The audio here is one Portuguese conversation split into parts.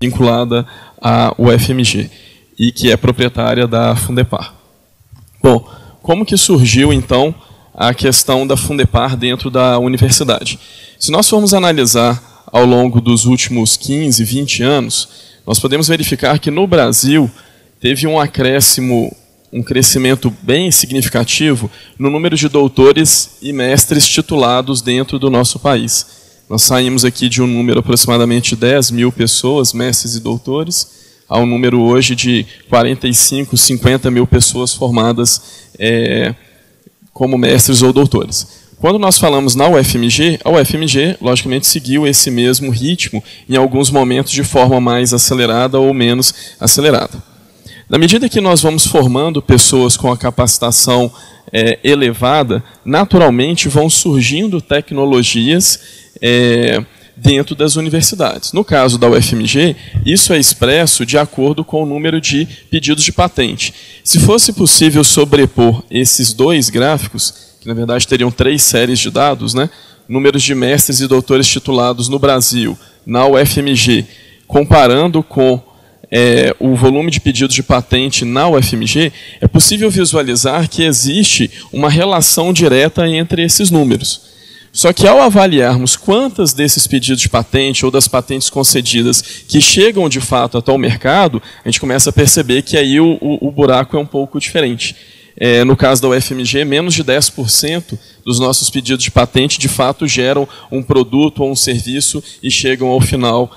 vinculada à UFMG e que é proprietária da Fundepar. Bom, como que surgiu, então, a questão da Fundepar dentro da universidade? Se nós formos analisar ao longo dos últimos 15, 20 anos, nós podemos verificar que no Brasil teve um acréscimo, um crescimento bem significativo no número de doutores e mestres titulados dentro do nosso país. Nós saímos aqui de um número aproximadamente de 10 mil pessoas, mestres e doutores, a um número hoje de 45, 50 mil pessoas formadas como mestres ou doutores. Quando nós falamos na UFMG, a UFMG, logicamente, seguiu esse mesmo ritmo, em alguns momentos de forma mais acelerada ou menos acelerada. Na medida que nós vamos formando pessoas com a capacitação elevada, naturalmente vão surgindo tecnologias dentro das universidades. No caso da UFMG, isso é expresso de acordo com o número de pedidos de patente. Se fosse possível sobrepor esses dois gráficos, que na verdade teriam 3 séries de dados, né? Números de mestres e doutores titulados no Brasil, na UFMG, comparando com o volume de pedidos de patente na UFMG, é possível visualizar que existe uma relação direta entre esses números. Só que ao avaliarmos quantas desses pedidos de patente ou das patentes concedidas que chegam de fato até o mercado, a gente começa a perceber que aí o buraco é um pouco diferente. No caso da UFMG, menos de 10% dos nossos pedidos de patente de fato geram um produto ou um serviço e chegam ao final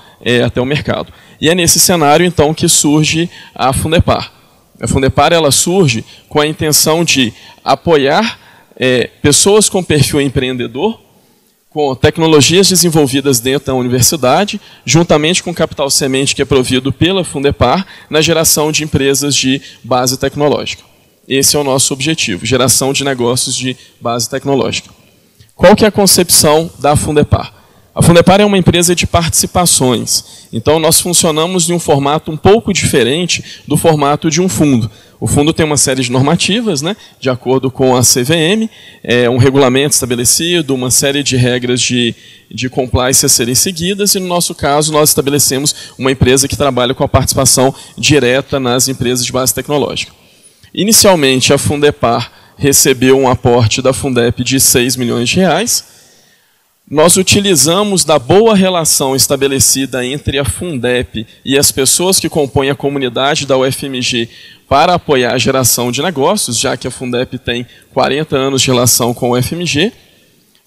até o mercado. E é nesse cenário, então, que surge a Fundepar. A Fundepar ela surge com a intenção de apoiar pessoas com perfil empreendedor, com tecnologias desenvolvidas dentro da universidade, juntamente com o capital semente que é provido pela Fundepar, na geração de empresas de base tecnológica. Esse é o nosso objetivo, geração de negócios de base tecnológica. Qual que é a concepção da Fundepar? A Fundepar é uma empresa de participações, então nós funcionamos de um formato um pouco diferente do formato de um fundo. O fundo tem uma série de normativas, né, de acordo com a CVM, um regulamento estabelecido, uma série de regras de compliance a serem seguidas, e no nosso caso nós estabelecemos uma empresa que trabalha com a participação direta nas empresas de base tecnológica. Inicialmente, a Fundepar recebeu um aporte da Fundep de R$6 milhões. Nós utilizamos da boa relação estabelecida entre a Fundep e as pessoas que compõem a comunidade da UFMG para apoiar a geração de negócios, já que a Fundep tem 40 anos de relação com a UFMG.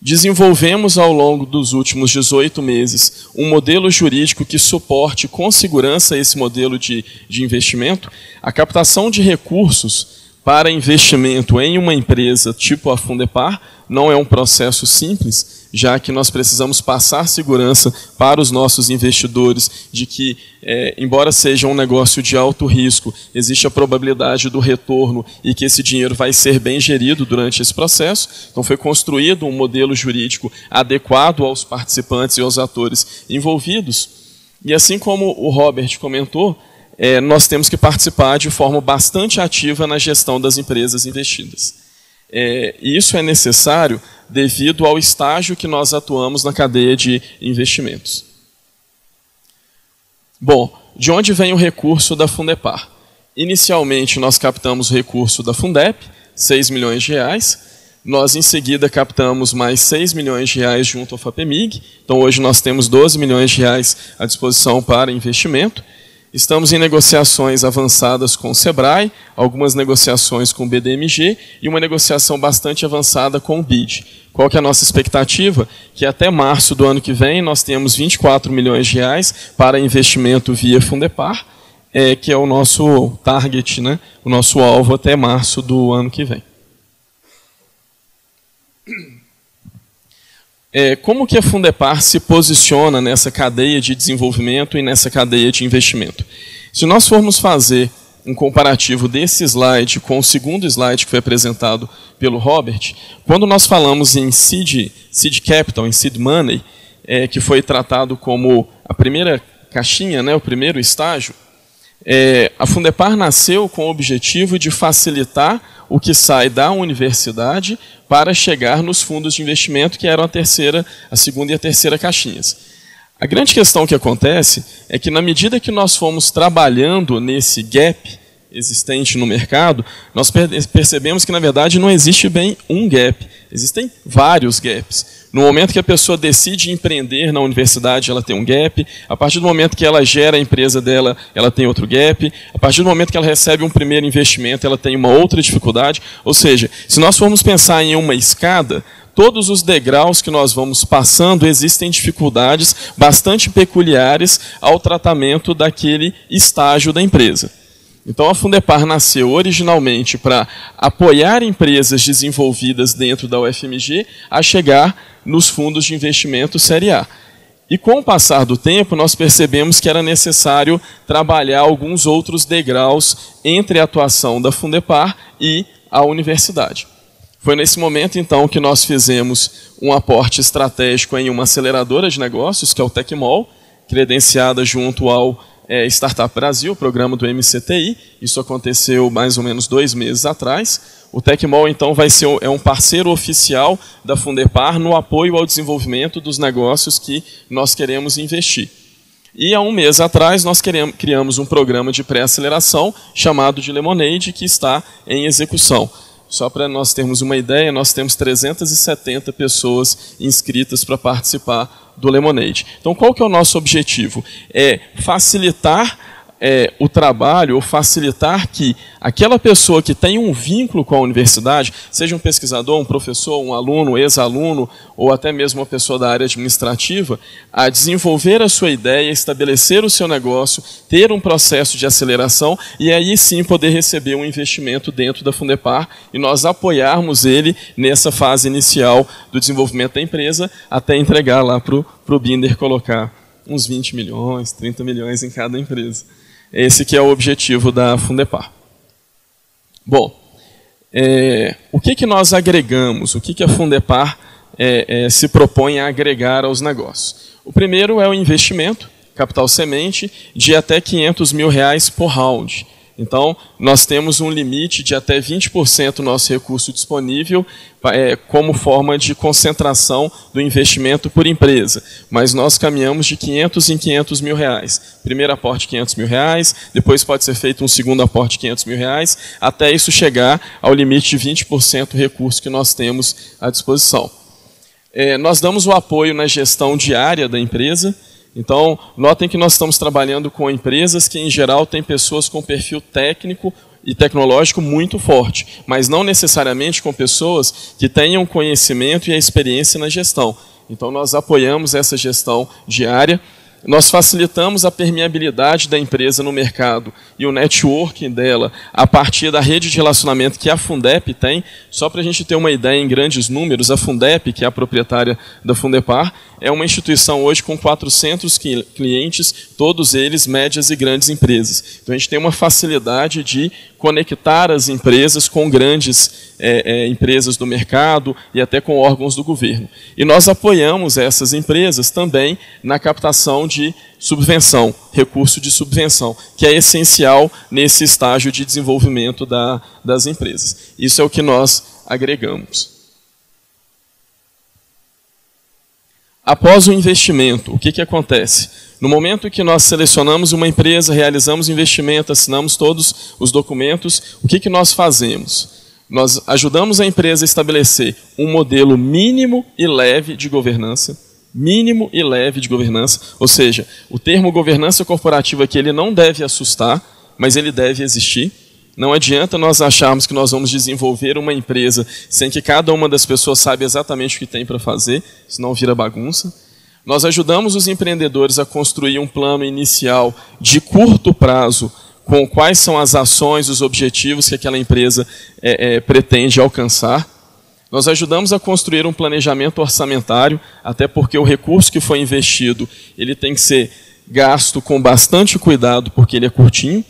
Desenvolvemos ao longo dos últimos 18 meses um modelo jurídico que suporte com segurança esse modelo de investimento. A captação de recursos para investimento em uma empresa tipo a Fundepar não é um processo simples, já que nós precisamos passar segurança para os nossos investidores de que, embora seja um negócio de alto risco, existe a probabilidade do retorno e que esse dinheiro vai ser bem gerido durante esse processo. Então foi construído um modelo jurídico adequado aos participantes e aos atores envolvidos. E assim como o Robert comentou, nós temos que participar de forma bastante ativa na gestão das empresas investidas. E isso é necessário devido ao estágio que nós atuamos na cadeia de investimentos. Bom, de onde vem o recurso da Fundepar? Inicialmente, nós captamos o recurso da Fundep, R$6 milhões. Nós, em seguida, captamos mais R$6 milhões junto ao FAPEMIG. Então, hoje nós temos R$12 milhões à disposição para investimento. Estamos em negociações avançadas com o Sebrae, algumas negociações com o BDMG e uma negociação bastante avançada com o BID. Qual que é a nossa expectativa? Que até março do ano que vem nós temos R$24 milhões para investimento via Fundepar, que é o nosso target, né? O nosso alvo até março do ano que vem. Como que a Fundepar se posiciona nessa cadeia de desenvolvimento e nessa cadeia de investimento? Se nós formos fazer um comparativo desse slide com o segundo slide que foi apresentado pelo Robert, quando nós falamos em seed capital, em seed money, que foi tratado como a primeira caixinha, né, o primeiro estágio, a Fundepar nasceu com o objetivo de facilitar o que sai da universidade para chegar nos fundos de investimento, que eram a segunda e a terceira caixinhas. A grande questão que acontece é que, na medida que nós fomos trabalhando nesse gap existente no mercado, nós percebemos que, na verdade, não existe bem um gap, existem vários gaps. No momento que a pessoa decide empreender na universidade, ela tem um gap. A partir do momento que ela gera a empresa dela, ela tem outro gap. A partir do momento que ela recebe um primeiro investimento, ela tem uma outra dificuldade. Ou seja, se nós formos pensar em uma escada, todos os degraus que nós vamos passando, existem dificuldades bastante peculiares ao tratamento daquele estágio da empresa. Então, a Fundepar nasceu originalmente para apoiar empresas desenvolvidas dentro da UFMG a chegar nos fundos de investimento Série A. E com o passar do tempo, nós percebemos que era necessário trabalhar alguns outros degraus entre a atuação da Fundepar e a universidade. Foi nesse momento, então, que nós fizemos um aporte estratégico em uma aceleradora de negócios, que é o Tecmol, credenciada junto ao Startup Brasil, programa do MCTI. Isso aconteceu mais ou menos 2 meses atrás. O Tecmol, então, é um parceiro oficial da Fundepar no apoio ao desenvolvimento dos negócios que nós queremos investir. E há 1 mês atrás, nós criamos um programa de pré-aceleração chamado de Lemonade, que está em execução. Só para nós termos uma ideia, nós temos 370 pessoas inscritas para participar do Lemonade. Então, qual que é o nosso objetivo? É facilitar o trabalho, ou facilitar que aquela pessoa que tem um vínculo com a universidade, seja um pesquisador, um professor, um aluno, ex-aluno, ou até mesmo uma pessoa da área administrativa, a desenvolver a sua ideia, estabelecer o seu negócio, ter um processo de aceleração e aí sim poder receber um investimento dentro da Fundepar e nós apoiarmos ele nessa fase inicial do desenvolvimento da empresa até entregar lá para o Binder colocar uns 20 milhões, 30 milhões em cada empresa. Esse que é o objetivo da Fundepar. Bom, o que nós agregamos? O que a Fundepar se propõe a agregar aos negócios? O primeiro é o investimento, capital semente, de até R$500 mil por round. Então, nós temos um limite de até 20% do nosso recurso disponível como forma de concentração do investimento por empresa. Mas nós caminhamos de 500 em 500 mil reais. Primeiro aporte, 500 mil reais, depois pode ser feito um segundo aporte, 500 mil reais, até isso chegar ao limite de 20% do recurso que nós temos à disposição. Nós damos o apoio na gestão diária da empresa. Então, notem que nós estamos trabalhando com empresas que, em geral, têm pessoas com perfil técnico e tecnológico muito forte, mas não necessariamente com pessoas que tenham conhecimento e a experiência na gestão. Então, nós apoiamos essa gestão diária. Nós facilitamos a permeabilidade da empresa no mercado e o networking dela a partir da rede de relacionamento que a Fundep tem. Só para a gente ter uma ideia em grandes números, a Fundep, que é a proprietária da Fundepar, é uma instituição hoje com 400 clientes, todos eles médias e grandes empresas. Então a gente tem uma facilidade de conectar as empresas com grandes empresas do mercado e até com órgãos do governo. E nós apoiamos essas empresas também na captação de subvenção, recurso de subvenção, que é essencial nesse estágio de desenvolvimento das empresas. Isso é o que nós agregamos. Após o investimento, o que acontece? No momento que nós selecionamos uma empresa, realizamos o investimento, assinamos todos os documentos, o que nós fazemos? Nós ajudamos a empresa a estabelecer um modelo mínimo e leve de governança, ou seja, o termo governança corporativa aqui ele não deve assustar, mas ele deve existir. Não adianta nós acharmos que nós vamos desenvolver uma empresa sem que cada uma das pessoas saiba exatamente o que tem para fazer, senão vira bagunça. Nós ajudamos os empreendedores a construir um plano inicial de curto prazo com quais são as ações, os objetivos que aquela empresa pretende alcançar. Nós ajudamos a construir um planejamento orçamentário, até porque o recurso que foi investido ele tem que ser gasto com bastante cuidado, porque ele é curtinho.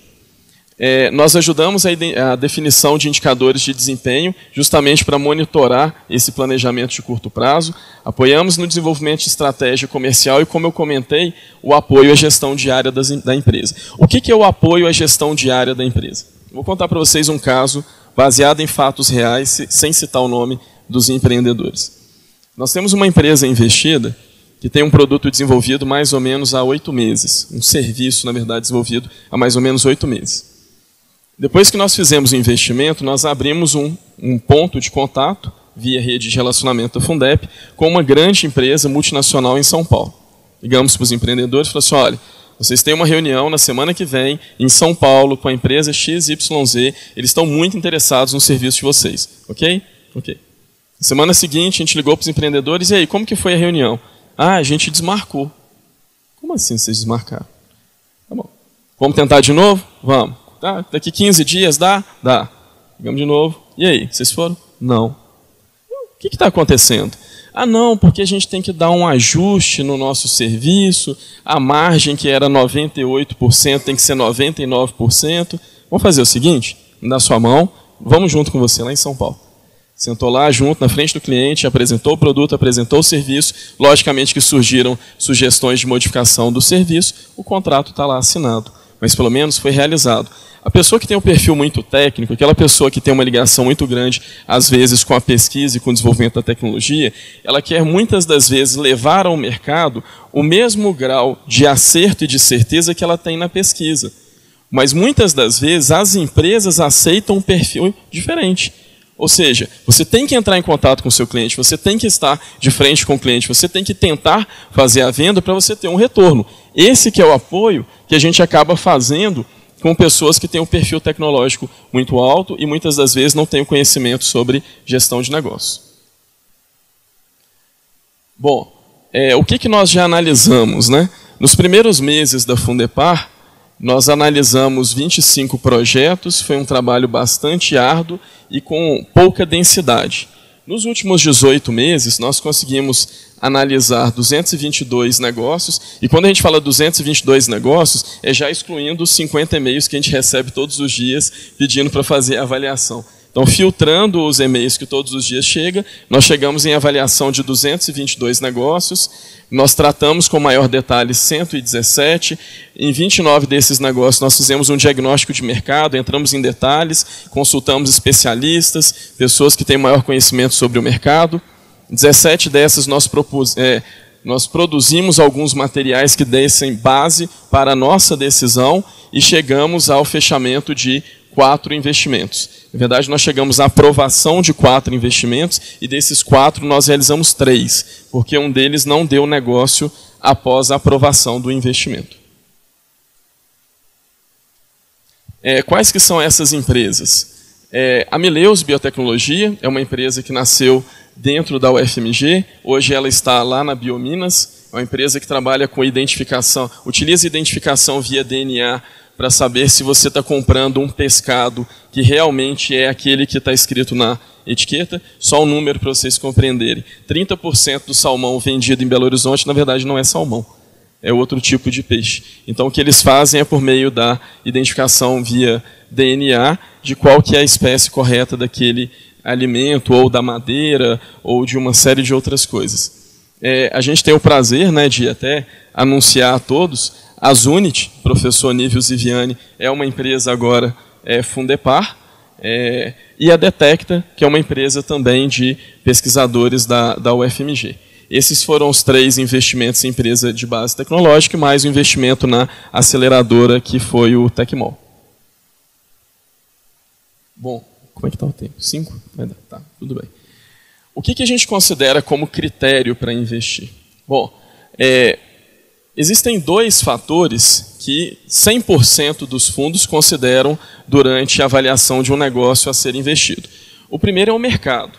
Nós ajudamos a definição de indicadores de desempenho, justamente para monitorar esse planejamento de curto prazo. Apoiamos no desenvolvimento de estratégia comercial e, como eu comentei, o apoio à gestão diária da empresa. O que é o apoio à gestão diária da empresa? Vou contar para vocês um caso baseado em fatos reais, sem citar o nome dos empreendedores. Nós temos uma empresa investida que tem um produto desenvolvido mais ou menos há 8 meses. Um serviço, na verdade, desenvolvido há mais ou menos 8 meses. Depois que nós fizemos o investimento, nós abrimos um ponto de contato, via rede de relacionamento da Fundep, com uma grande empresa multinacional em São Paulo. Ligamos para os empreendedores e falamos assim, olha, vocês têm uma reunião na semana que vem em São Paulo com a empresa XYZ, eles estão muito interessados no serviço de vocês. Ok? Ok. Na semana seguinte, a gente ligou para os empreendedores, e aí, como que foi a reunião? Ah, a gente desmarcou. Como assim vocês desmarcaram? Tá bom. Vamos tentar de novo? Vamos. Tá? Daqui 15 dias dá? Dá. Ligamos de novo. E aí, vocês foram? Não. O que está acontecendo? Ah, não, porque a gente tem que dar um ajuste no nosso serviço, a margem que era 98% tem que ser 99%. Vamos fazer o seguinte, me dá sua mão, vamos junto com você lá em São Paulo. Sentou lá junto, na frente do cliente, apresentou o produto, apresentou o serviço, logicamente que surgiram sugestões de modificação do serviço, o contrato está lá assinado, mas pelo menos foi realizado. A pessoa que tem um perfil muito técnico, aquela pessoa que tem uma ligação muito grande, às vezes, com a pesquisa e com o desenvolvimento da tecnologia, ela quer, muitas das vezes, levar ao mercado o mesmo grau de acerto e de certeza que ela tem na pesquisa. Mas, muitas das vezes, as empresas aceitam um perfil diferente. Ou seja, você tem que entrar em contato com o seu cliente, você tem que estar de frente com o cliente, você tem que tentar fazer a venda para você ter um retorno. Esse que é o apoio que a gente acaba fazendo com pessoas que têm um perfil tecnológico muito alto e muitas das vezes não têm o conhecimento sobre gestão de negócio. Bom, o que nós já analisamos, né? Nos primeiros meses da Fundepar, nós analisamos 25 projetos, foi um trabalho bastante árduo e com pouca densidade. Nos últimos 18 meses, nós conseguimos analisar 222 negócios, e quando a gente fala 222 negócios, é já excluindo os 50 e-mails que a gente recebe todos os dias pedindo para fazer a avaliação. Então, filtrando os e-mails que todos os dias chegam, nós chegamos em avaliação de 222 negócios, nós tratamos com maior detalhe 117, em 29 desses negócios nós fizemos um diagnóstico de mercado, entramos em detalhes, consultamos especialistas, pessoas que têm maior conhecimento sobre o mercado. 17 dessas nós produzimos alguns materiais que dessem base para a nossa decisão e chegamos ao fechamento de 4 investimentos. Na verdade, nós chegamos à aprovação de 4 investimentos e desses 4 nós realizamos 3, porque um deles não deu negócio após a aprovação do investimento. Quais que são essas empresas? A Mileus Biotecnologia é uma empresa que nasceu dentro da UFMG, hoje ela está lá na Biominas, é uma empresa que trabalha com identificação, utiliza identificação via DNA para saber se você está comprando um pescado que realmente é aquele que está escrito na etiqueta. Só um número para vocês compreenderem. 30% do salmão vendido em Belo Horizonte, na verdade, não é salmão. É outro tipo de peixe. Então, o que eles fazem é por meio da identificação via DNA de qual que é a espécie correta daquele alimento, ou da madeira, ou de uma série de outras coisas. A gente tem o prazer, né, de até anunciar a todos, a Zunit, professor Nívio Ziviani, é uma empresa agora Fundepar, e a Detecta, que é uma empresa também de pesquisadores da UFMG. Esses foram os 3 investimentos em empresa de base tecnológica, mais o investimento na aceleradora, que foi o Tecmol. Bom, como é que está o tempo? 5? Vai dar, tá, tudo bem. O que a gente considera como critério para investir? Bom, existem 2 fatores que 100% dos fundos consideram durante a avaliação de um negócio a ser investido. O primeiro é o mercado.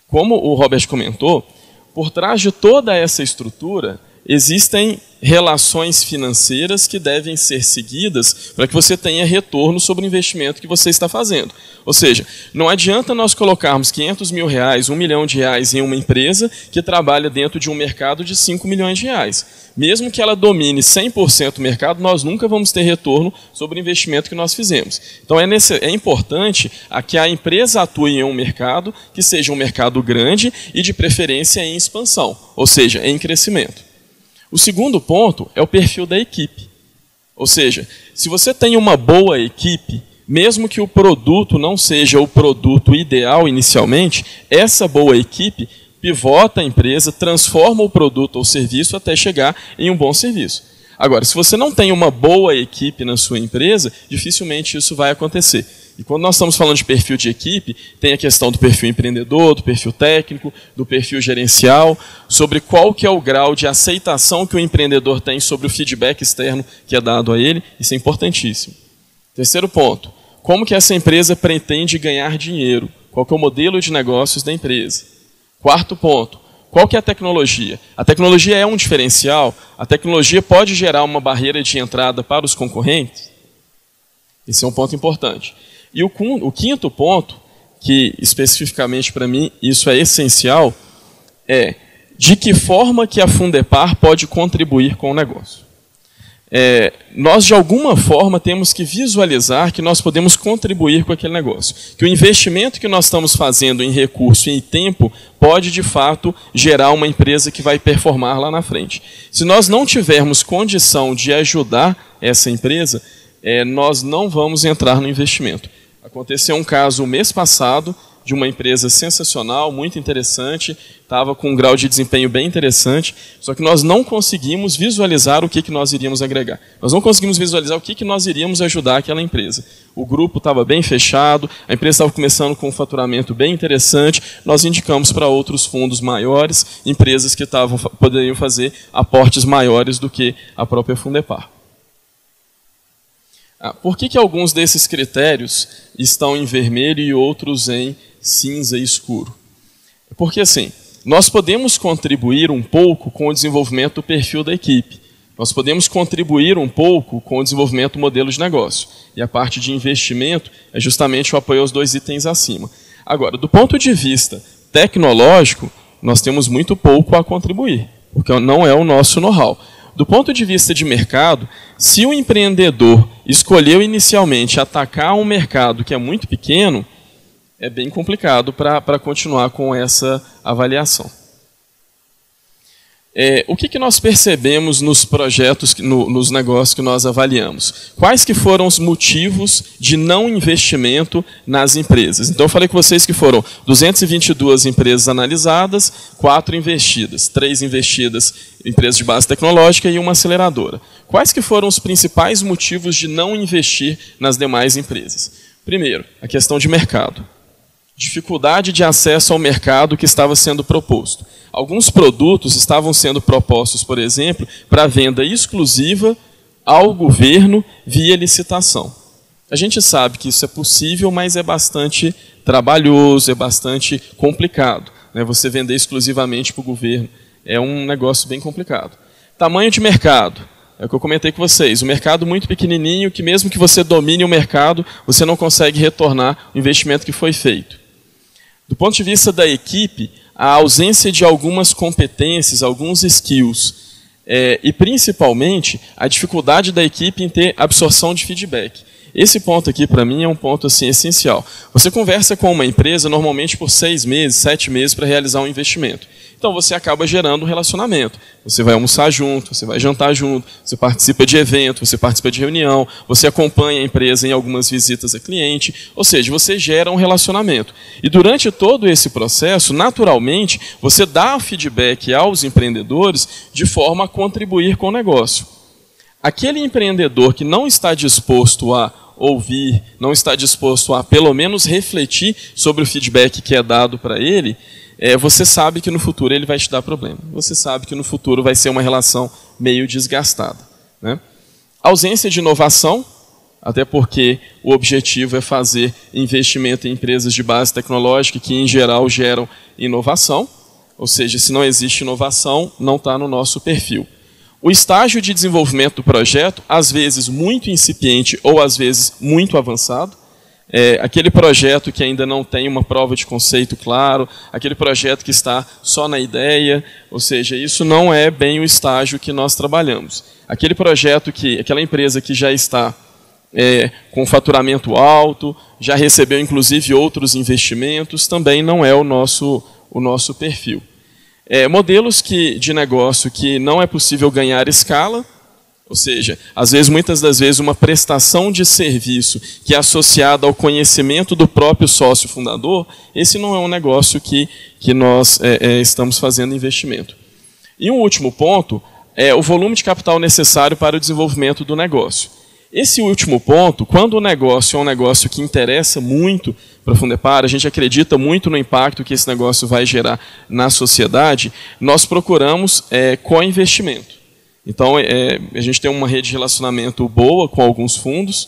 Como o Robert comentou, por trás de toda essa estrutura existem relações financeiras que devem ser seguidas para que você tenha retorno sobre o investimento que você está fazendo. Ou seja, não adianta nós colocarmos R$500 mil, R$1 milhão em uma empresa que trabalha dentro de um mercado de R$5 milhões. Mesmo que ela domine 100% o mercado, nós nunca vamos ter retorno sobre o investimento que nós fizemos. Então é importante que a empresa atue em um mercado que seja um mercado grande e de preferência em expansão, ou seja, em crescimento. O segundo ponto é o perfil da equipe. Ou seja, se você tem uma boa equipe, mesmo que o produto não seja o produto ideal inicialmente, essa boa equipe pivota a empresa, transforma o produto ou serviço até chegar em um bom serviço. Agora, se você não tem uma boa equipe na sua empresa, dificilmente isso vai acontecer. E quando nós estamos falando de perfil de equipe, tem a questão do perfil empreendedor, do perfil técnico, do perfil gerencial, sobre qual que é o grau de aceitação que o empreendedor tem sobre o feedback externo que é dado a ele. Isso é importantíssimo. Terceiro ponto, como que essa empresa pretende ganhar dinheiro? Qual que é o modelo de negócios da empresa? Quarto ponto, qual que é a tecnologia? A tecnologia é um diferencial? A tecnologia pode gerar uma barreira de entrada para os concorrentes? Esse é um ponto importante. E o quinto ponto, que especificamente para mim isso é essencial, é de que forma que a Fundepar pode contribuir com o negócio. Nós, de alguma forma, temos que visualizar que nós podemos contribuir com aquele negócio. Que o investimento que nós estamos fazendo em recurso e em tempo pode, de fato, gerar uma empresa que vai performar lá na frente. Se nós não tivermos condição de ajudar essa empresa, nós não vamos entrar no investimento. Aconteceu um caso mês passado de uma empresa sensacional, muito interessante, estava com um grau de desempenho bem interessante, só que nós não conseguimos visualizar o que nós iríamos agregar. Nós não conseguimos visualizar o que nós iríamos ajudar aquela empresa. O grupo estava bem fechado, a empresa estava começando com um faturamento bem interessante, nós indicamos para outros fundos maiores, empresas que poderiam fazer aportes maiores do que a própria Fundepar. Por que alguns desses critérios estão em vermelho e outros em cinza escuro? Porque, assim, nós podemos contribuir um pouco com o desenvolvimento do perfil da equipe. Nós podemos contribuir um pouco com o desenvolvimento do modelo de negócio. E a parte de investimento é justamente o apoio aos dois itens acima. Agora, do ponto de vista tecnológico, nós temos muito pouco a contribuir, porque não é o nosso know-how. Do ponto de vista de mercado, se o empreendedor escolheu inicialmente atacar um mercado que é muito pequeno, é bem complicado para continuar com essa avaliação. O que nós percebemos nos projetos, nos negócios que nós avaliamos? Quais que foram os motivos de não investimento nas empresas? Então, eu falei com vocês que foram 222 empresas analisadas, 4 investidas, 3 investidas empresas de base tecnológica e uma aceleradora. Quais que foram os principais motivos de não investir nas demais empresas? Primeiro, a questão de mercado. Dificuldade de acesso ao mercado que estava sendo proposto. Alguns produtos estavam sendo propostos, por exemplo, para venda exclusiva ao governo via licitação. A gente sabe que isso é possível, mas é bastante trabalhoso, é bastante complicado, né? Você vender exclusivamente para o governo é um negócio bem complicado. Tamanho de mercado. É o que eu comentei com vocês. Um mercado muito pequenininho, que mesmo que você domine o mercado, você não consegue retornar o investimento que foi feito. Do ponto de vista da equipe, a ausência de algumas competências, alguns skills, e principalmente a dificuldade da equipe em ter absorção de feedback. Esse ponto aqui, para mim, é um ponto assim, essencial. Você conversa com uma empresa normalmente por 6 meses, 7 meses para realizar um investimento. Então você acaba gerando um relacionamento. Você vai almoçar junto, você vai jantar junto, você participa de evento, você participa de reunião, você acompanha a empresa em algumas visitas a cliente, ou seja, você gera um relacionamento. E durante todo esse processo, naturalmente, você dá feedback aos empreendedores de forma a contribuir com o negócio. Aquele empreendedor que não está disposto a ouvir, não está disposto a pelo menos refletir sobre o feedback que é dado para ele, você sabe que no futuro ele vai te dar problema. Você sabe que no futuro vai ser uma relação meio desgastada, né? Ausência de inovação, até porque o objetivo é fazer investimento em empresas de base tecnológica que, em geral, geram inovação. Ou seja, se não existe inovação, não está no nosso perfil. O estágio de desenvolvimento do projeto, às vezes muito incipiente ou às vezes muito avançado. Aquele projeto que ainda não tem uma prova de conceito claro, aquele projeto que está só na ideia, ou seja, isso não é bem o estágio que nós trabalhamos. Aquele projeto aquela empresa que já está com faturamento alto, já recebeu inclusive outros investimentos, também não é o nosso perfil. Modelos de negócio que não é possível ganhar escala, Ou seja, às vezes, muitas das vezes, uma prestação de serviço que é associada ao conhecimento do próprio sócio fundador, esse não é um negócio que nós estamos fazendo investimento. E um último ponto é o volume de capital necessário para o desenvolvimento do negócio. Esse último ponto, quando o negócio é um negócio que interessa muito para a Fundepar, a gente acredita muito no impacto que esse negócio vai gerar na sociedade, nós procuramos co-investimento. Então, a gente tem uma rede de relacionamento boa com alguns fundos.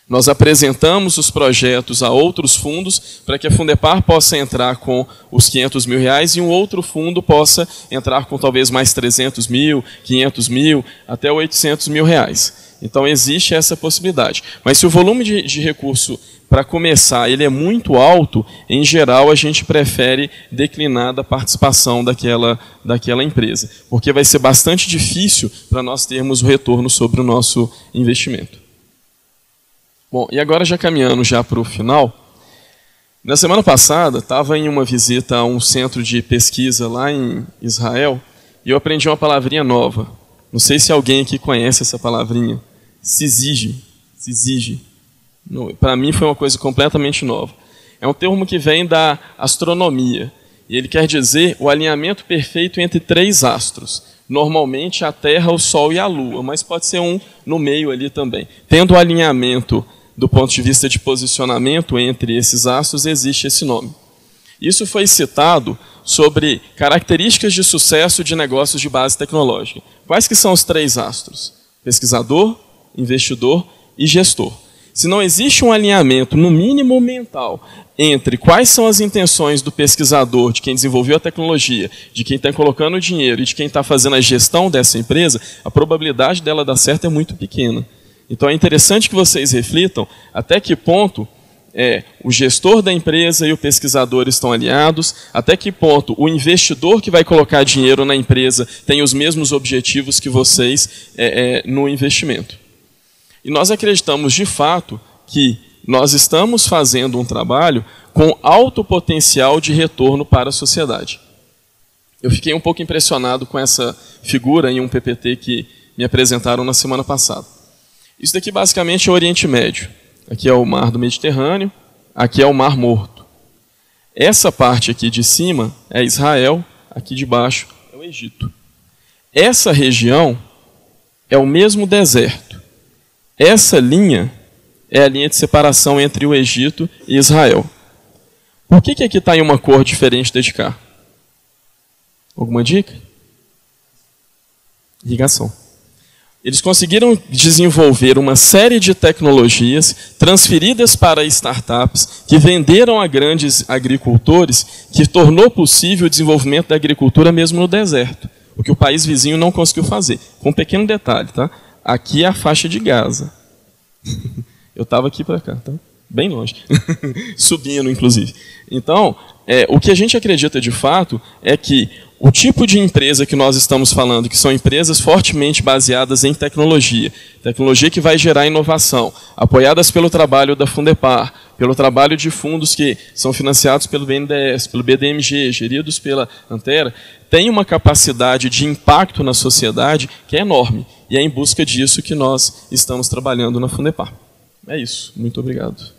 Nós apresentamos os projetos a outros fundos para que a Fundepar possa entrar com os R$500 mil e um outro fundo possa entrar com talvez mais 300 mil, 500 mil, até 800 mil reais. Então, existe essa possibilidade. Mas se o volume de recurso para começar ele é muito alto, em geral a gente prefere declinar da participação daquela empresa, porque vai ser bastante difícil para nós termos o retorno sobre o nosso investimento. Bom, e agora já caminhando já para o final, na semana passada estava em uma visita a um centro de pesquisa lá em Israel e eu aprendi uma palavrinha nova. Não sei se alguém aqui conhece essa palavrinha. Syzygy. Para mim foi uma coisa completamente nova. É um termo que vem da astronomia. E ele quer dizer o alinhamento perfeito entre 3 astros. Normalmente a Terra, o Sol e a Lua, mas pode ser um no meio ali também. Tendo o alinhamento do ponto de vista de posicionamento entre esses astros, existe esse nome. Isso foi citado sobre características de sucesso de negócios de base tecnológica. Quais que são os 3 astros? Pesquisador, investidor e gestor. Se não existe um alinhamento, no mínimo mental, entre quais são as intenções do pesquisador, de quem desenvolveu a tecnologia, de quem está colocando o dinheiro e de quem está fazendo a gestão dessa empresa, a probabilidade dela dar certo é muito pequena. Então é interessante que vocês reflitam até que ponto o gestor da empresa e o pesquisador estão alinhados, até que ponto o investidor que vai colocar dinheiro na empresa tem os mesmos objetivos que vocês no investimento. E nós acreditamos, de fato, que nós estamos fazendo um trabalho com alto potencial de retorno para a sociedade. Eu fiquei um pouco impressionado com essa figura em um PPT que me apresentaram na semana passada. Isso daqui basicamente é o Oriente Médio. Aqui é o Mar do Mediterrâneo, aqui é o Mar Morto. Essa parte aqui de cima é Israel, aqui de baixo é o Egito. Essa região é o mesmo deserto. Essa linha é a linha de separação entre o Egito e Israel. Por que aqui está em uma cor diferente da de cá? Alguma dica? Irrigação. Eles conseguiram desenvolver uma série de tecnologias transferidas para startups que venderam a grandes agricultores, que tornou possível o desenvolvimento da agricultura mesmo no deserto, o que o país vizinho não conseguiu fazer. Com um pequeno detalhe, tá? Aqui é a faixa de Gaza. Eu estava aqui para cá, tá? Bem longe. Subindo, inclusive. Então, o que a gente acredita de fato é que o tipo de empresa que nós estamos falando, que são empresas fortemente baseadas em tecnologia, tecnologia que vai gerar inovação, apoiadas pelo trabalho da Fundepar, pelo trabalho de fundos que são financiados pelo BNDES, pelo BDMG, geridos pela Antera, tem uma capacidade de impacto na sociedade que é enorme. E é em busca disso que nós estamos trabalhando na Fundepar. É isso. Muito obrigado.